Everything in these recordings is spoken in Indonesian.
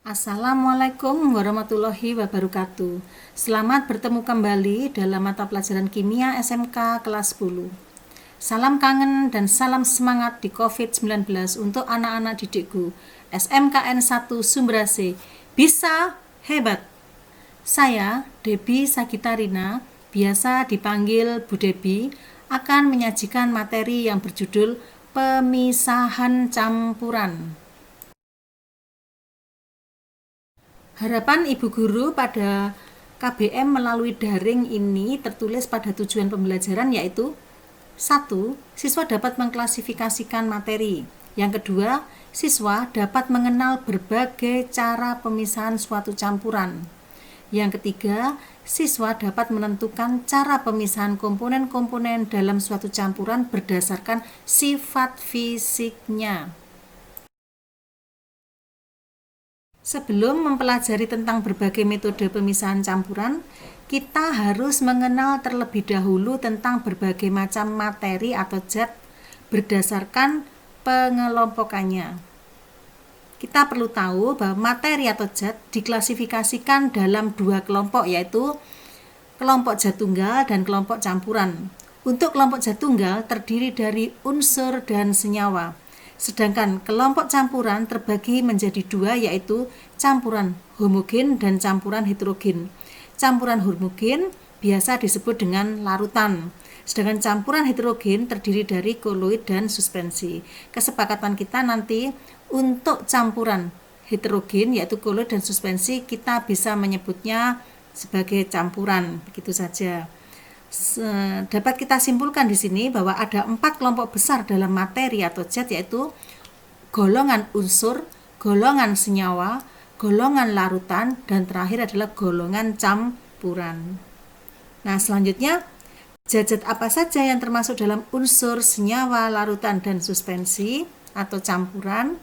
Assalamualaikum warahmatullahi wabarakatuh. Selamat bertemu kembali dalam mata pelajaran kimia SMK kelas 10. Salam kangen dan salam semangat di COVID-19 untuk anak-anak didikku SMKN 1 Sumberase. Bisa hebat. Saya, Debbie Sagitarina, biasa dipanggil Bu Debbie, akan menyajikan materi yang berjudul pemisahan campuran. Harapan Ibu Guru pada KBM melalui daring ini tertulis pada tujuan pembelajaran yaitu 1. Siswa dapat mengklasifikasikan materi. Yang kedua, siswa dapat mengenal berbagai cara pemisahan suatu campuran. Yang ketiga, siswa dapat menentukan cara pemisahan komponen-komponen dalam suatu campuran berdasarkan sifat fisiknya. Sebelum mempelajari tentang berbagai metode pemisahan campuran, kita harus mengenal terlebih dahulu tentang berbagai macam materi atau zat berdasarkan pengelompokannya. Kita perlu tahu bahwa materi atau zat diklasifikasikan dalam dua kelompok, yaitu kelompok zat tunggal dan kelompok campuran. Untuk kelompok zat tunggal terdiri dari unsur dan senyawa. Sedangkan kelompok campuran terbagi menjadi dua, yaitu campuran homogen dan campuran heterogen. Campuran homogen biasa disebut dengan larutan. Sedangkan campuran heterogen terdiri dari koloid dan suspensi. Kesepakatan kita nanti untuk campuran heterogen yaitu koloid dan suspensi kita bisa menyebutnya sebagai campuran. Begitu saja. Dapat kita simpulkan di sini bahwa ada 4 kelompok besar dalam materi atau zat, yaitu golongan unsur, golongan senyawa, golongan larutan, dan terakhir adalah golongan campuran. Nah, selanjutnya zat-zat apa saja yang termasuk dalam unsur, senyawa, larutan, dan suspensi atau campuran?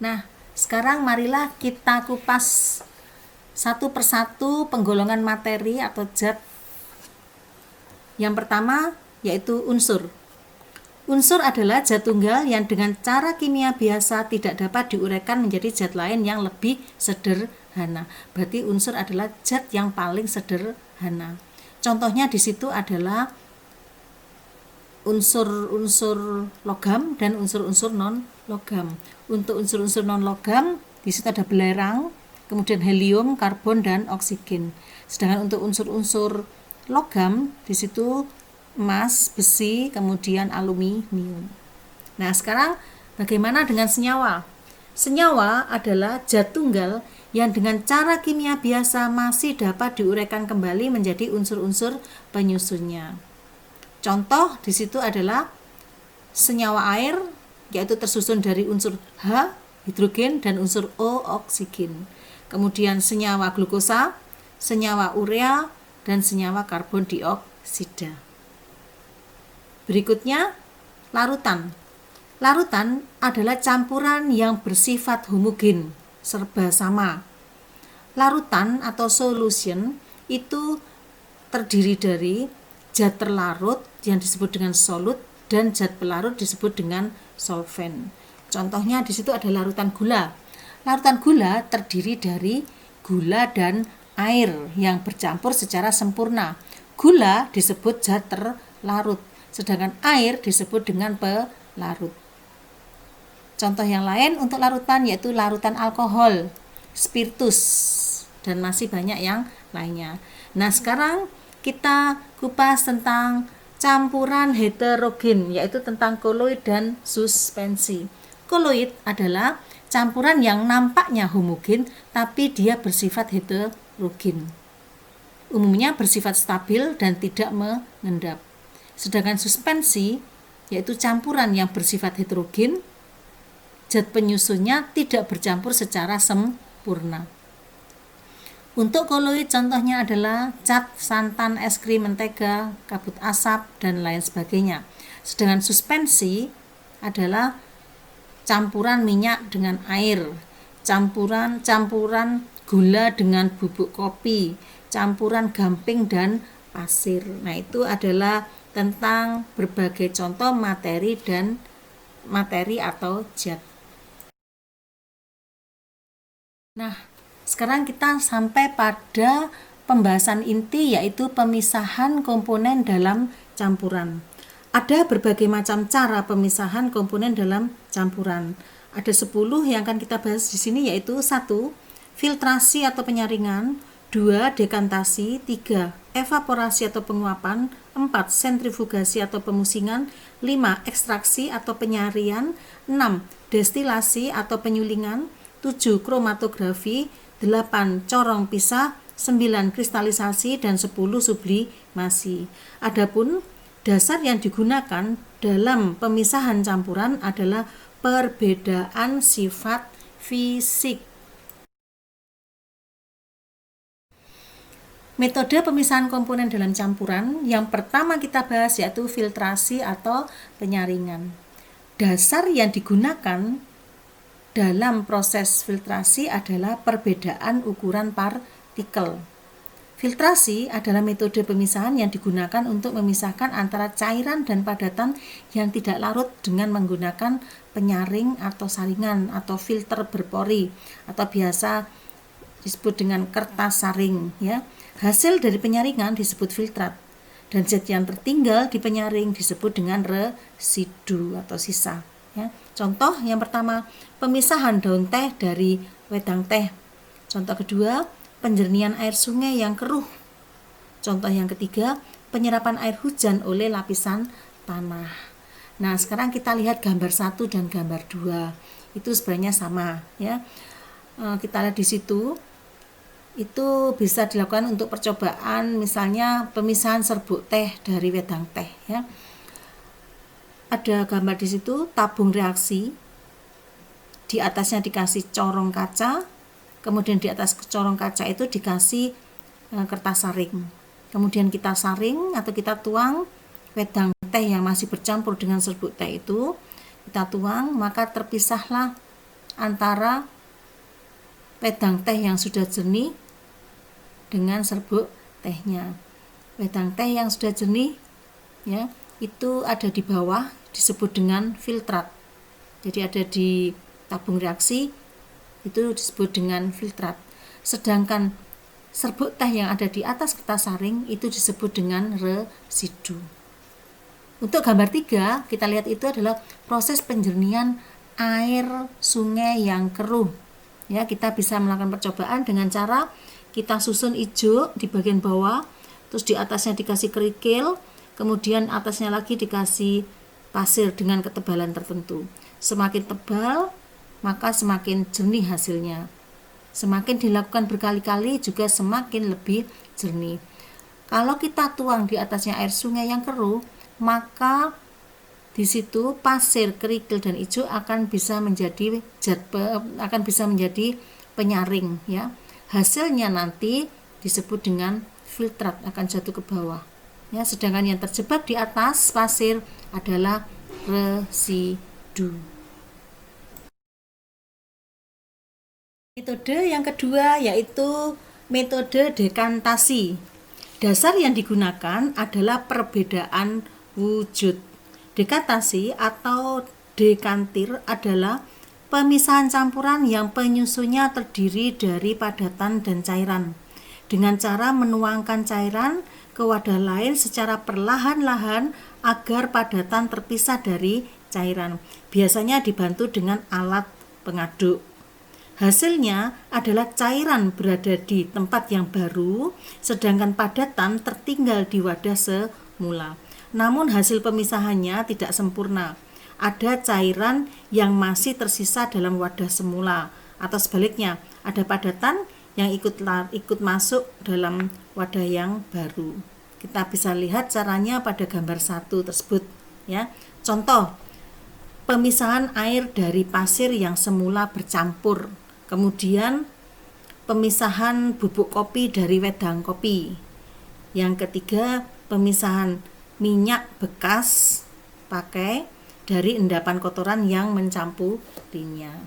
Nah, sekarang marilah kita kupas satu persatu penggolongan materi atau zat. Yang pertama yaitu unsur. Unsur adalah zat tunggal yang dengan cara kimia biasa tidak dapat diuraikan menjadi zat lain yang lebih sederhana. Berarti unsur adalah zat yang paling sederhana. Contohnya di situ adalah unsur-unsur logam dan unsur-unsur non logam. Untuk unsur-unsur non logam di situ ada belerang, kemudian helium, karbon, dan oksigen. Sedangkan untuk unsur-unsur logam, di situ emas, besi, kemudian aluminium. Nah, sekarang bagaimana dengan senyawa? Senyawa adalah zat tunggal yang dengan cara kimia biasa masih dapat diuraikan kembali menjadi unsur-unsur penyusunnya. Contoh di situ adalah senyawa air, yaitu tersusun dari unsur H, hidrogen, dan unsur O, oksigen. Kemudian senyawa glukosa, senyawa urea, dan senyawa karbon dioksida. Berikutnya, larutan. Larutan adalah campuran yang bersifat homogen, serba sama. Larutan atau solution itu terdiri dari zat terlarut yang disebut dengan solut dan zat pelarut disebut dengan solvent. Contohnya di situ ada larutan gula. Larutan gula terdiri dari gula dan air yang bercampur secara sempurna. Gula disebut zat terlarut, sedangkan air disebut dengan pelarut. Contoh yang lain untuk larutan yaitu larutan alkohol, spiritus, dan masih banyak yang lainnya. Nah, sekarang kita kupas tentang campuran heterogen, yaitu tentang koloid dan suspensi. Koloid adalah campuran yang nampaknya homogen tapi dia bersifat heterogen. Umumnya bersifat stabil dan tidak mengendap. Sedangkan suspensi yaitu campuran yang bersifat heterogen, zat penyusunnya tidak bercampur secara sempurna. Untuk koloid contohnya adalah cat, santan, es krim, mentega, kabut asap, dan lain sebagainya. Sedangkan suspensi adalah campuran minyak dengan air, campuran gula dengan bubuk kopi, campuran gamping dan pasir. Nah, itu adalah tentang berbagai contoh materi dan materi atau zat. Nah, sekarang kita sampai pada pembahasan inti, yaitu pemisahan komponen dalam campuran. Ada berbagai macam cara pemisahan komponen dalam campuran. Ada 10 yang akan kita bahas di sini, yaitu 1. Filtrasi atau penyaringan, 2. Dekantasi, 3. Evaporasi atau penguapan, 4. Sentrifugasi atau pemusingan, 5. Ekstraksi atau penyaringan, 6. Destilasi atau penyulingan, 7. Kromatografi, 8. Corong pisah, 9. Kristalisasi, dan 10. Sublimasi. Adapun dasar yang digunakan dalam pemisahan campuran adalah perbedaan sifat fisik. Metode pemisahan komponen dalam campuran yang pertama kita bahas yaitu filtrasi atau penyaringan. Dasar yang digunakan dalam proses filtrasi adalah perbedaan ukuran partikel. Filtrasi adalah metode pemisahan yang digunakan untuk memisahkan antara cairan dan padatan yang tidak larut dengan menggunakan penyaring atau saringan atau filter berpori atau biasa disebut dengan kertas saring, ya. Hasil dari penyaringan disebut filtrat dan zat yang tertinggal di penyaring disebut dengan residu atau sisa, ya. Contoh yang pertama, pemisahan daun teh dari wedang teh. Contoh kedua, penjernihan air sungai yang keruh. Contoh yang ketiga, penyerapan air hujan oleh lapisan tanah. Nah, sekarang kita lihat gambar 1 dan gambar 2. Itu sebenarnya sama, ya. Kita lihat di situ. Itu bisa dilakukan untuk percobaan, misalnya pemisahan serbuk teh dari wedang teh, ya. Ada gambar di situ tabung reaksi. Di atasnya dikasih corong kaca, kemudian di atas corong kaca itu dikasih kertas saring. Kemudian kita saring atau kita tuang wedang teh yang masih bercampur dengan serbuk teh itu, kita tuang, maka terpisahlah antara wedang teh yang sudah jernih dengan serbuk tehnya. Wedang teh yang sudah jernih, ya, itu ada di bawah disebut dengan filtrat. Jadi ada di tabung reaksi itu disebut dengan filtrat. Sedangkan serbuk teh yang ada di atas kertas saring itu disebut dengan residu. Untuk gambar 3, kita lihat itu adalah proses penjernihan air sungai yang keruh. Ya, kita bisa melakukan percobaan dengan cara kita susun hijau di bagian bawah, terus di atasnya dikasih kerikil, kemudian atasnya lagi dikasih pasir dengan ketebalan tertentu. Semakin tebal, maka semakin jernih hasilnya. Semakin dilakukan berkali-kali juga semakin lebih jernih. Kalau kita tuang di atasnya air sungai yang keruh, maka di situ pasir, kerikil, dan hijau akan bisa menjadi penyaring, ya. Hasilnya nanti disebut dengan filtrat, akan jatuh ke bawah, ya. Sedangkan yang terjebak di atas pasir adalah residu. Metode yang kedua yaitu metode dekantasi. Dasar yang digunakan adalah perbedaan wujud. Dekantasi atau dekantir adalah pemisahan campuran yang penyusunnya terdiri dari padatan dan cairan dengan cara menuangkan cairan ke wadah lain secara perlahan-lahan agar padatan terpisah dari cairan. Biasanya dibantu dengan alat pengaduk. Hasilnya adalah cairan berada di tempat yang baru, sedangkan padatan tertinggal di wadah semula. Namun hasil pemisahannya tidak sempurna. Ada cairan yang masih tersisa dalam wadah semula, atau sebaliknya, ada padatan yang ikut masuk dalam wadah yang baru. Kita bisa lihat caranya pada gambar 1 tersebut, ya. Contoh, pemisahan air dari pasir yang semula bercampur. Kemudian pemisahan bubuk kopi dari wedang kopi. Yang ketiga, pemisahan minyak bekas pakai dari endapan kotoran yang mencampurinya.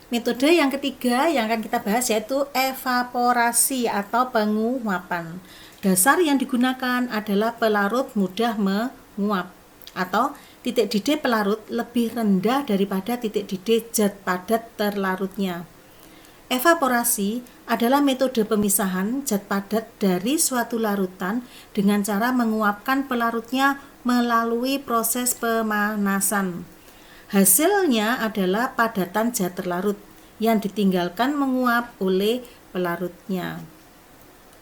Metode yang ketiga yang akan kita bahas yaitu evaporasi atau penguapan. Dasar yang digunakan adalah pelarut mudah menguap atau titik didih pelarut lebih rendah daripada titik didih zat padat terlarutnya. Evaporasi adalah metode pemisahan zat padat dari suatu larutan dengan cara menguapkan pelarutnya melalui proses pemanasan. Hasilnya adalah padatan zat terlarut yang ditinggalkan menguap oleh pelarutnya.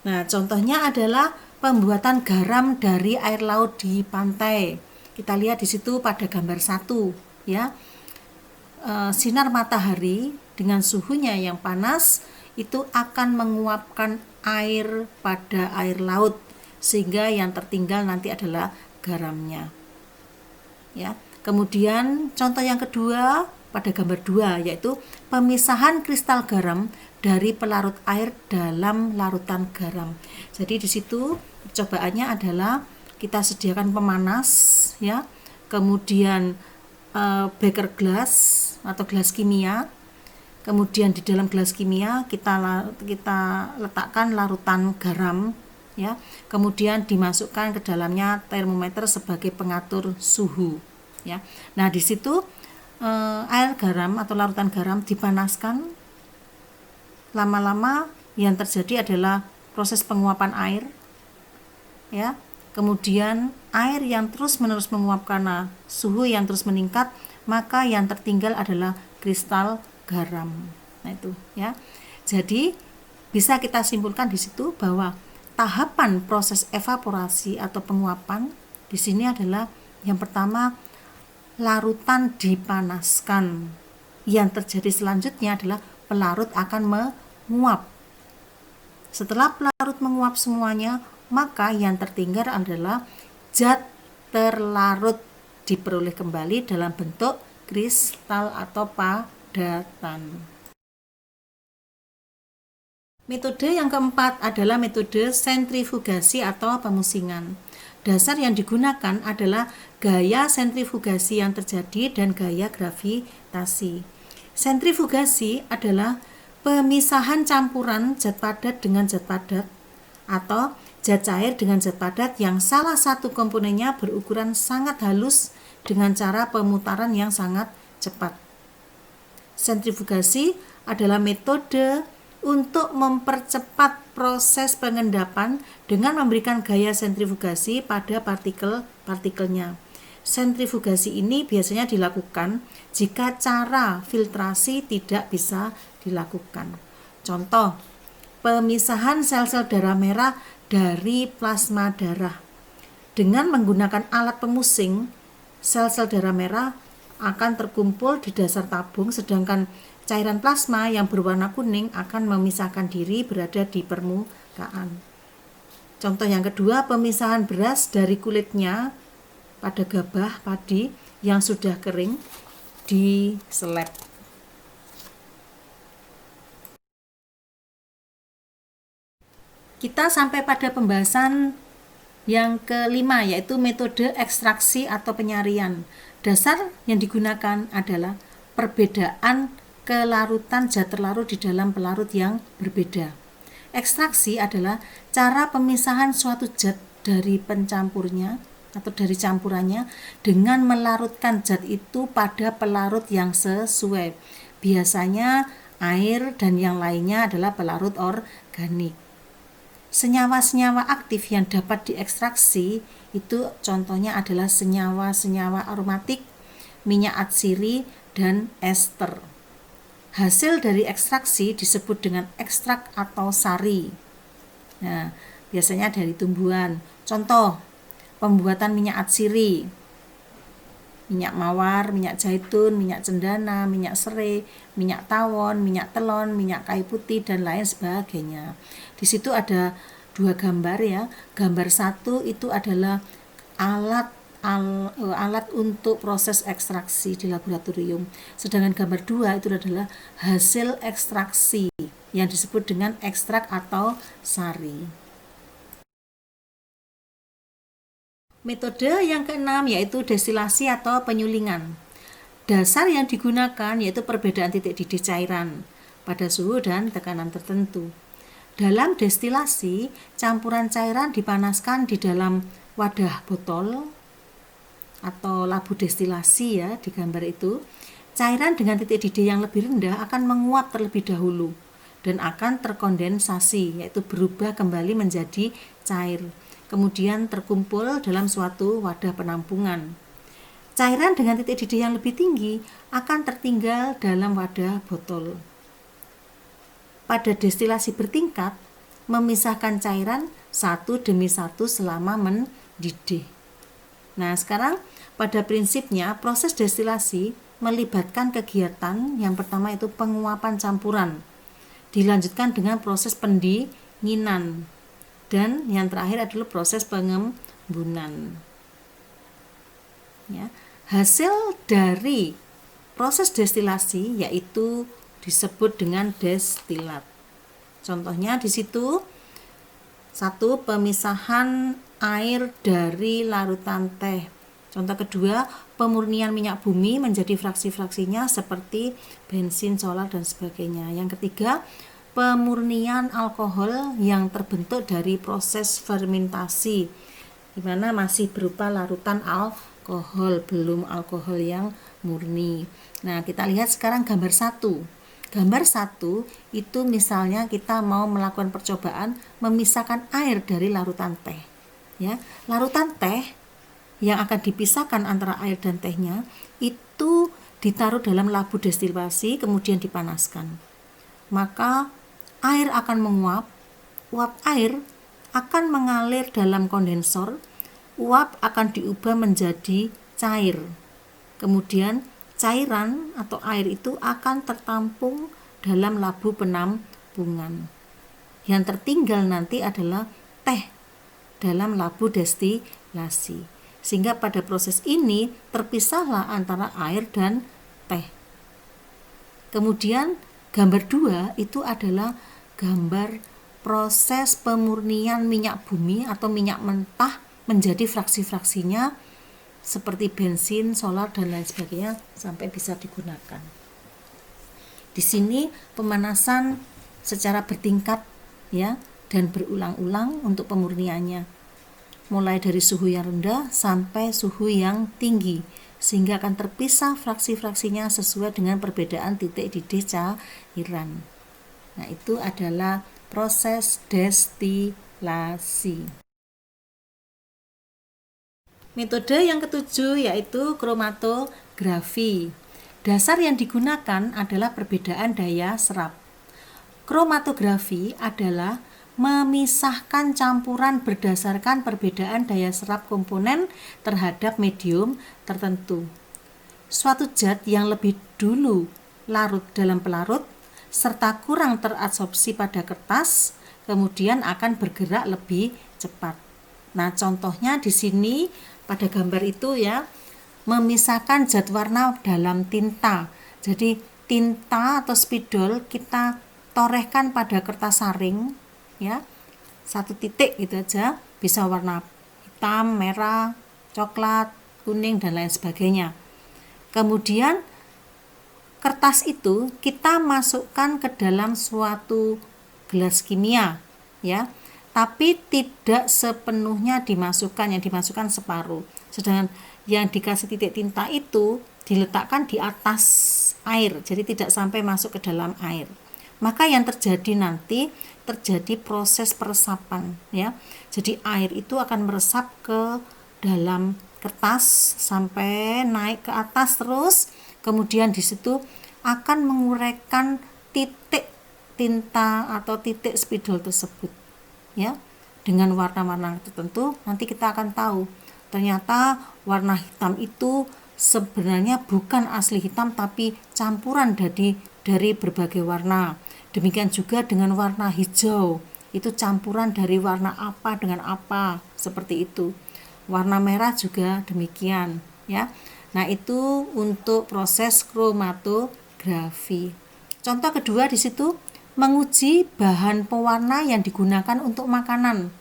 Nah, contohnya adalah pembuatan garam dari air laut di pantai. Kita lihat di situ pada gambar 1, ya. Sinar matahari dengan suhunya yang panas itu akan menguapkan air pada air laut sehingga yang tertinggal nanti adalah garamnya. Ya. Kemudian contoh yang kedua pada gambar 2 yaitu pemisahan kristal garam dari pelarut air dalam larutan garam. Jadi di situ percobaannya adalah kita sediakan pemanas, ya, kemudian beker gelas atau gelas kimia, kemudian di dalam gelas kimia kita letakkan larutan garam, ya, kemudian dimasukkan ke dalamnya termometer sebagai pengatur suhu, ya. Nah di situ air garam atau larutan garam dipanaskan. Lama-lama yang terjadi adalah proses penguapan air, ya. Kemudian air yang terus-menerus menguap karena suhu yang terus meningkat, maka yang tertinggal adalah kristal garam. Nah itu, ya. Jadi bisa kita simpulkan di situ bahwa tahapan proses evaporasi atau penguapan di sini adalah yang pertama larutan dipanaskan. Yang terjadi selanjutnya adalah pelarut akan menguap. Setelah pelarut menguap semuanya, maka yang tertinggal adalah zat terlarut diperoleh kembali dalam bentuk kristal atau padatan. Metode yang keempat adalah metode sentrifugasi atau pemusingan. Dasar yang digunakan adalah gaya sentrifugasi yang terjadi dan gaya gravitasi. Sentrifugasi adalah pemisahan campuran zat padat dengan zat padat atau zat cair dengan zat padat yang salah satu komponennya berukuran sangat halus dengan cara pemutaran yang sangat cepat. Sentrifugasi adalah metode untuk mempercepat proses pengendapan dengan memberikan gaya sentrifugasi pada partikel-partikelnya. Sentrifugasi ini biasanya dilakukan jika cara filtrasi tidak bisa dilakukan. Contoh, pemisahan sel-sel darah merah dari plasma darah. Dengan menggunakan alat pemusing, sel-sel darah merah akan terkumpul di dasar tabung, sedangkan cairan plasma yang berwarna kuning akan memisahkan diri berada di permukaan. Contoh yang kedua, pemisahan beras dari kulitnya pada gabah padi yang sudah kering di seleb. Kita sampai pada pembahasan yang kelima, yaitu metode ekstraksi atau penyarian. Dasar yang digunakan adalah perbedaan kelarutan zat terlarut di dalam pelarut yang berbeda. Ekstraksi adalah cara pemisahan suatu zat dari pencampurnya atau dari campurannya dengan melarutkan zat itu pada pelarut yang sesuai. Biasanya air dan yang lainnya adalah pelarut organik. Senyawa-senyawa aktif yang dapat diekstraksi itu contohnya adalah senyawa-senyawa aromatik, minyak atsiri, dan ester. Hasil dari ekstraksi disebut dengan ekstrak atau sari. Nah, biasanya dari tumbuhan. Contoh, pembuatan minyak atsiri, minyak mawar, minyak zaitun, minyak cendana, minyak serai, minyak tawon, minyak telon, minyak kayu putih, dan lain sebagainya. Di situ ada dua gambar ya. Gambar 1 itu adalah alat untuk proses ekstraksi di laboratorium. Sedangkan gambar 2 itu adalah hasil ekstraksi yang disebut dengan ekstrak atau sari. Metode yang keenam yaitu destilasi atau penyulingan. Dasar yang digunakan yaitu perbedaan titik didih cairan pada suhu dan tekanan tertentu. Dalam destilasi, campuran cairan dipanaskan di dalam wadah botol atau labu destilasi ya di gambar itu, cairan dengan titik didih yang lebih rendah akan menguap terlebih dahulu dan akan terkondensasi, yaitu berubah kembali menjadi cair, kemudian terkumpul dalam suatu wadah penampungan. Cairan dengan titik didih yang lebih tinggi akan tertinggal dalam wadah botol. Pada destilasi bertingkat, memisahkan cairan satu demi satu selama mendidih. Nah, sekarang pada prinsipnya proses destilasi melibatkan kegiatan yang pertama itu penguapan campuran, dilanjutkan dengan proses pendinginan, dan yang terakhir adalah proses pengembunan. Ya, hasil dari proses destilasi yaitu disebut dengan destilat. Contohnya di situ, satu, pemisahan air dari larutan teh. Contoh kedua, pemurnian minyak bumi menjadi fraksi-fraksinya seperti bensin, solar, dan sebagainya. Yang ketiga, pemurnian alkohol yang terbentuk dari proses fermentasi, di mana masih berupa larutan alkohol, belum alkohol yang murni. Nah, kita lihat sekarang gambar 1. Gambar 1 itu misalnya kita mau melakukan percobaan memisahkan air dari larutan teh. Ya, larutan teh yang akan dipisahkan antara air dan tehnya itu ditaruh dalam labu destilasi kemudian dipanaskan. Maka air akan menguap, uap air akan mengalir dalam kondensor, uap akan diubah menjadi cair. Kemudian cairan atau air itu akan tertampung dalam labu penampungan. Yang tertinggal nanti adalah teh dalam labu destilasi. Sehingga pada proses ini terpisahlah antara air dan teh. Kemudian gambar 2 itu adalah gambar proses pemurnian minyak bumi atau minyak mentah menjadi fraksi-fraksinya seperti bensin, solar, dan lain sebagainya sampai bisa digunakan. Di sini pemanasan secara bertingkat ya dan berulang-ulang untuk pemurniannya. Mulai dari suhu yang rendah sampai suhu yang tinggi sehingga akan terpisah fraksi-fraksinya sesuai dengan perbedaan titik didih cairan. Nah, itu adalah proses destilasi. Metode yang ketujuh yaitu kromatografi. Dasar yang digunakan adalah perbedaan daya serap. Kromatografi adalah memisahkan campuran berdasarkan perbedaan daya serap komponen terhadap medium tertentu. Suatu zat yang lebih dulu larut dalam pelarut serta kurang terabsorpsi pada kertas, kemudian akan bergerak lebih cepat. Nah, contohnya di sini pada gambar itu ya, memisahkan zat warna dalam tinta. Jadi tinta atau spidol kita torehkan pada kertas saring ya, satu titik gitu aja, bisa warna hitam, merah, coklat, kuning, dan lain sebagainya. Kemudian kertas itu kita masukkan ke dalam suatu gelas kimia ya, tapi tidak sepenuhnya dimasukkan, yang dimasukkan separuh. Sedangkan yang dikasih titik tinta itu diletakkan di atas air, jadi tidak sampai masuk ke dalam air. Maka yang terjadi nanti terjadi proses peresapan ya. Jadi air itu akan meresap ke dalam kertas sampai naik ke atas terus, kemudian di situ akan menguraikan titik tinta atau titik spidol tersebut ya, dengan warna-warna tertentu. Nanti kita akan tahu ternyata warna hitam itu sebenarnya bukan asli hitam tapi campuran dari berbagai warna. Demikian juga dengan warna hijau, itu campuran dari warna apa dengan apa, seperti itu. Warna merah juga demikian ya. Nah, itu untuk proses kromatografi. Contoh kedua di situ menguji bahan pewarna yang digunakan untuk makanan.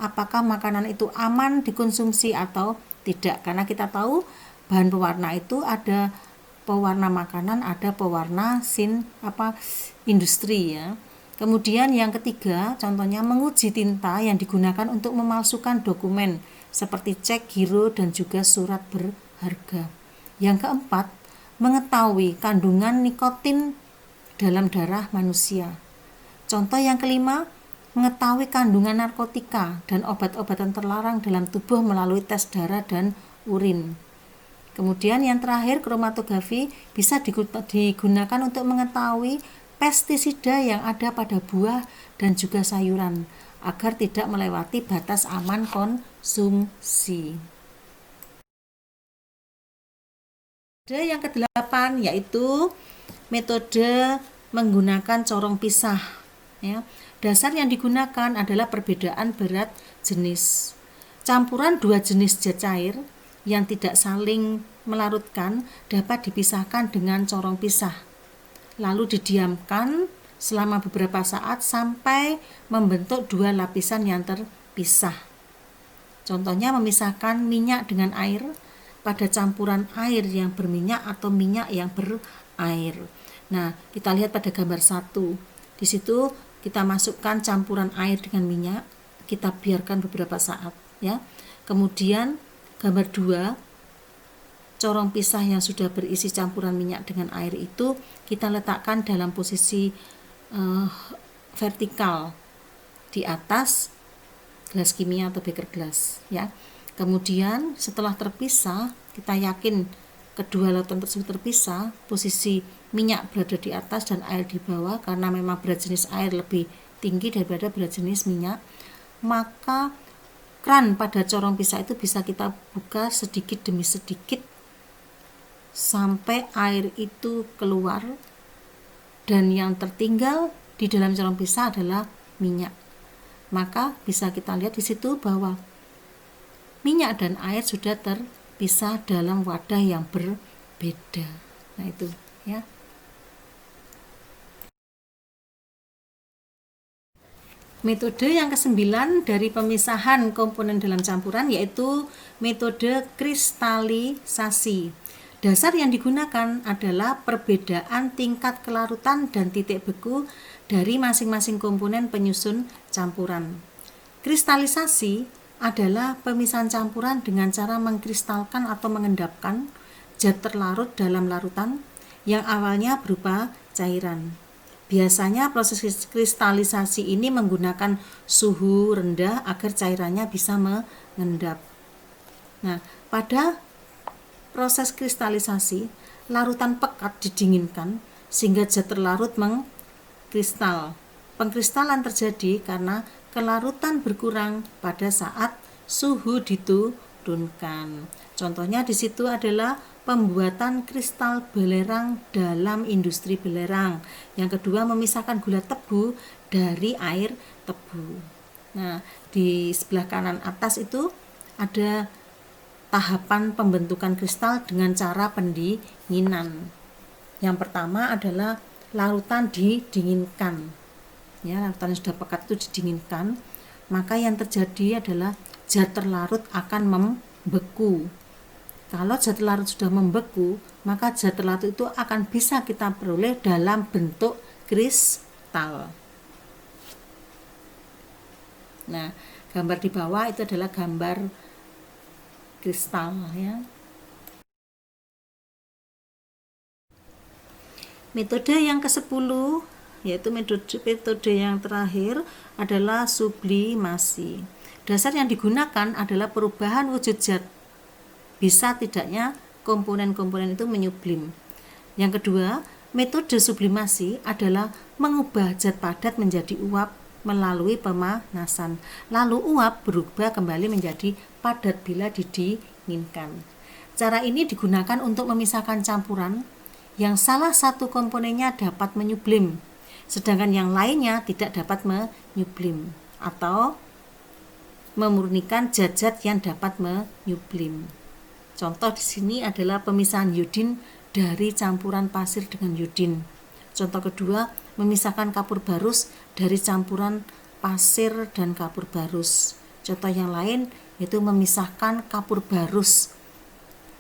Apakah makanan itu aman dikonsumsi atau tidak? Karena kita tahu bahan pewarna itu ada pewarna makanan, ada pewarna industri ya. Kemudian yang ketiga, contohnya menguji tinta yang digunakan untuk memalsukan dokumen seperti cek, giro, dan juga surat berharga. Yang keempat, mengetahui kandungan nikotin dalam darah manusia. Contoh yang kelima, mengetahui kandungan narkotika dan obat-obatan terlarang dalam tubuh melalui tes darah dan urin. Kemudian yang terakhir, kromatografi bisa digunakan untuk mengetahui pestisida yang ada pada buah dan juga sayuran agar tidak melewati batas aman konsumsi. Metode yang kedelapan yaitu metode menggunakan corong pisah. Ya. Dasar yang digunakan adalah perbedaan berat jenis. Campuran dua jenis zat cair yang tidak saling melarutkan dapat dipisahkan dengan corong pisah. Lalu didiamkan selama beberapa saat sampai membentuk dua lapisan yang terpisah. Contohnya memisahkan minyak dengan air pada campuran air yang berminyak atau minyak yang berair. Nah, kita lihat pada gambar 1. Di situ kita masukkan campuran air dengan minyak, kita biarkan beberapa saat ya. Kemudian gambar 2, corong pisah yang sudah berisi campuran minyak dengan air itu kita letakkan dalam posisi vertikal di atas gelas kimia atau beker gelas ya. Kemudian setelah terpisah, kita yakin kedua lautan tersebut terpisah, posisi minyak berada di atas dan air di bawah karena memang berat jenis air lebih tinggi daripada berat jenis minyak, maka keran pada corong pisah itu bisa kita buka sedikit demi sedikit sampai air itu keluar dan yang tertinggal di dalam corong pisah adalah minyak. Maka bisa kita lihat di situ bahwa minyak dan air sudah terpisah dalam wadah yang berbeda. Nah itu ya. Metode yang ke-9 dari pemisahan komponen dalam campuran yaitu metode kristalisasi. Dasar yang digunakan adalah perbedaan tingkat kelarutan dan titik beku dari masing-masing komponen penyusun campuran. Kristalisasi adalah pemisahan campuran dengan cara mengkristalkan atau mengendapkan zat terlarut dalam larutan yang awalnya berupa cairan. Biasanya proses kristalisasi ini menggunakan suhu rendah agar cairannya bisa mengendap. Nah, pada proses kristalisasi, larutan pekat didinginkan sehingga zat terlarut mengkristal. Pengkristalan terjadi karena kelarutan berkurang pada saat suhu diturunkan. Contohnya di situ adalah pembuatan kristal belerang dalam industri belerang. Yang kedua, memisahkan gula tebu dari air tebu. Nah, di sebelah kanan atas itu ada tahapan pembentukan kristal dengan cara pendinginan. Yang pertama adalah larutan didinginkan. Ya, larutan yang sudah pekat itu didinginkan, maka yang terjadi adalah zat terlarut akan membeku. Kalau zat terlarut sudah membeku, maka zat terlarut itu akan bisa kita peroleh dalam bentuk kristal. Nah, gambar di bawah itu adalah gambar kristal ya. Metode yang ke-10 yaitu metode yang terakhir adalah sublimasi. Dasar yang digunakan adalah perubahan wujud zat. Bisa tidaknya komponen-komponen itu menyublim. Yang kedua, metode sublimasi adalah mengubah zat padat menjadi uap melalui pemanasan. Lalu uap berubah kembali menjadi padat bila didinginkan. Cara ini digunakan untuk memisahkan campuran yang salah satu komponennya dapat menyublim, sedangkan yang lainnya tidak dapat menyublim atau memurnikan zat-zat yang dapat menyublim. Contoh di sini adalah pemisahan iodin dari campuran pasir dengan iodin. Contoh kedua, memisahkan kapur barus dari campuran pasir dan kapur barus. Contoh yang lain yaitu memisahkan kapur barus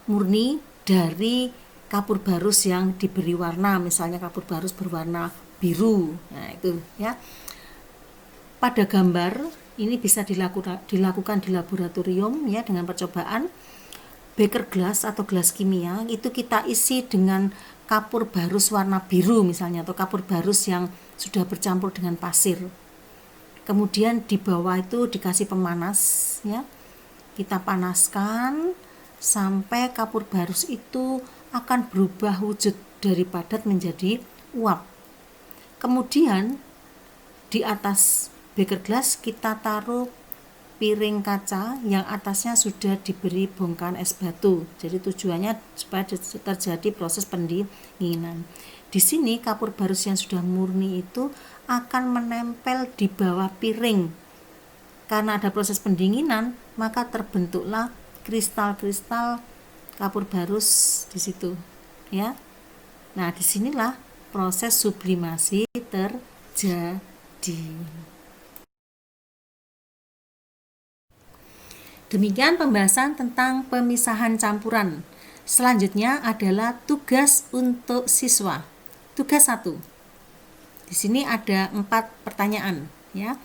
murni dari kapur barus yang diberi warna, misalnya kapur barus berwarna biru. Nah, itu ya. Pada gambar Ini bisa dilakukan di laboratorium ya dengan percobaan. Beker gelas atau gelas kimia itu kita isi dengan kapur barus warna biru misalnya, atau kapur barus yang sudah bercampur dengan pasir. Kemudian di bawah itu dikasih pemanas ya. Kita panaskan sampai kapur barus itu akan berubah wujud dari padat menjadi uap. Kemudian di atas beker gelas kita taruh piring kaca yang atasnya sudah diberi bongkahan es batu. Jadi tujuannya supaya terjadi proses pendinginan. Di sini kapur barus yang sudah murni itu akan menempel di bawah piring. Karena ada proses pendinginan, maka terbentuklah kristal-kristal kapur barus di situ, ya. Nah, disinilah proses sublimasi terjadi. Demikian pembahasan tentang pemisahan campuran. Selanjutnya adalah tugas untuk siswa. Tugas 1. Di sini ada 4 pertanyaan, ya.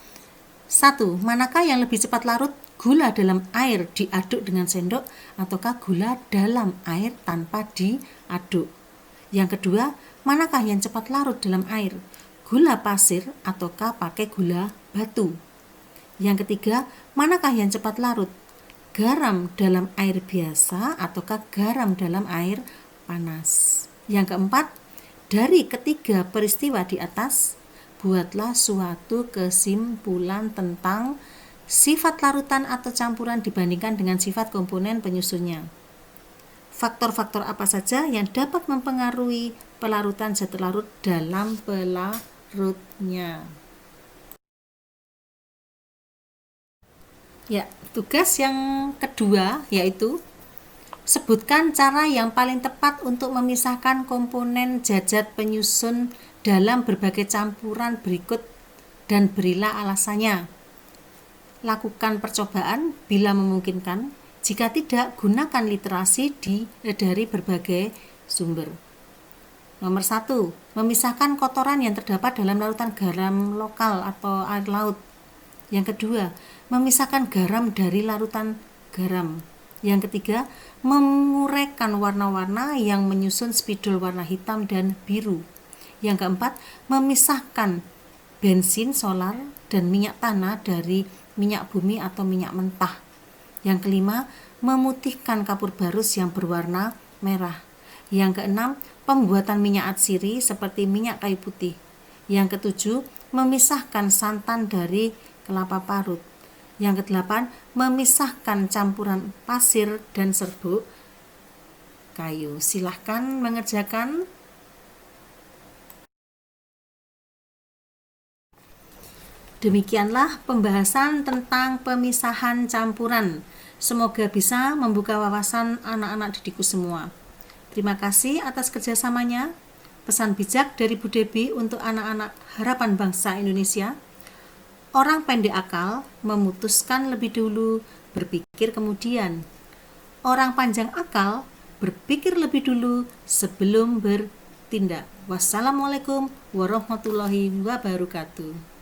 1. Manakah yang lebih cepat larut? Gula dalam air diaduk dengan sendok ataukah gula dalam air tanpa diaduk? Yang kedua, manakah yang cepat larut dalam air? Gula pasir ataukah pakai gula batu? Yang ketiga, manakah yang cepat larut? Garam dalam air biasa ataukah garam dalam air panas? Yang keempat, dari ketiga peristiwa di atas, buatlah suatu kesimpulan tentang sifat larutan atau campuran dibandingkan dengan sifat komponen penyusunnya. Faktor-faktor apa saja yang dapat mempengaruhi pelarutan zat larut dalam pelarutnya? Ya, tugas yang kedua yaitu sebutkan cara yang paling tepat untuk memisahkan komponen zat penyusun dalam berbagai campuran berikut dan berilah alasannya. Lakukan percobaan bila memungkinkan. Jika tidak, gunakan literasi dari berbagai sumber. Nomor 1, memisahkan kotoran yang terdapat dalam larutan garam lokal atau air laut. Yang kedua, memisahkan garam dari larutan garam. Yang ketiga, menguraikan warna-warna yang menyusun spidol warna hitam dan biru. Yang keempat, memisahkan bensin solar dan minyak tanah dari minyak bumi atau minyak mentah. Yang kelima, memutihkan kapur barus yang berwarna merah. Yang keenam, pembuatan minyak atsiri seperti minyak kayu putih. Yang ketujuh, memisahkan santan dari kelapa parut. Yang kedelapan, memisahkan campuran pasir dan serbuk kayu. Silahkan mengerjakan. Demikianlah pembahasan tentang pemisahan campuran. Semoga bisa membuka wawasan anak-anak didikku semua. Terima kasih atas kerjasamanya. Pesan bijak dari Bu Debi untuk anak-anak harapan bangsa Indonesia. Orang pendek akal memutuskan lebih dulu, berpikir kemudian. Orang panjang akal berpikir lebih dulu sebelum bertindak. Wassalamualaikum warahmatullahi wabarakatuh.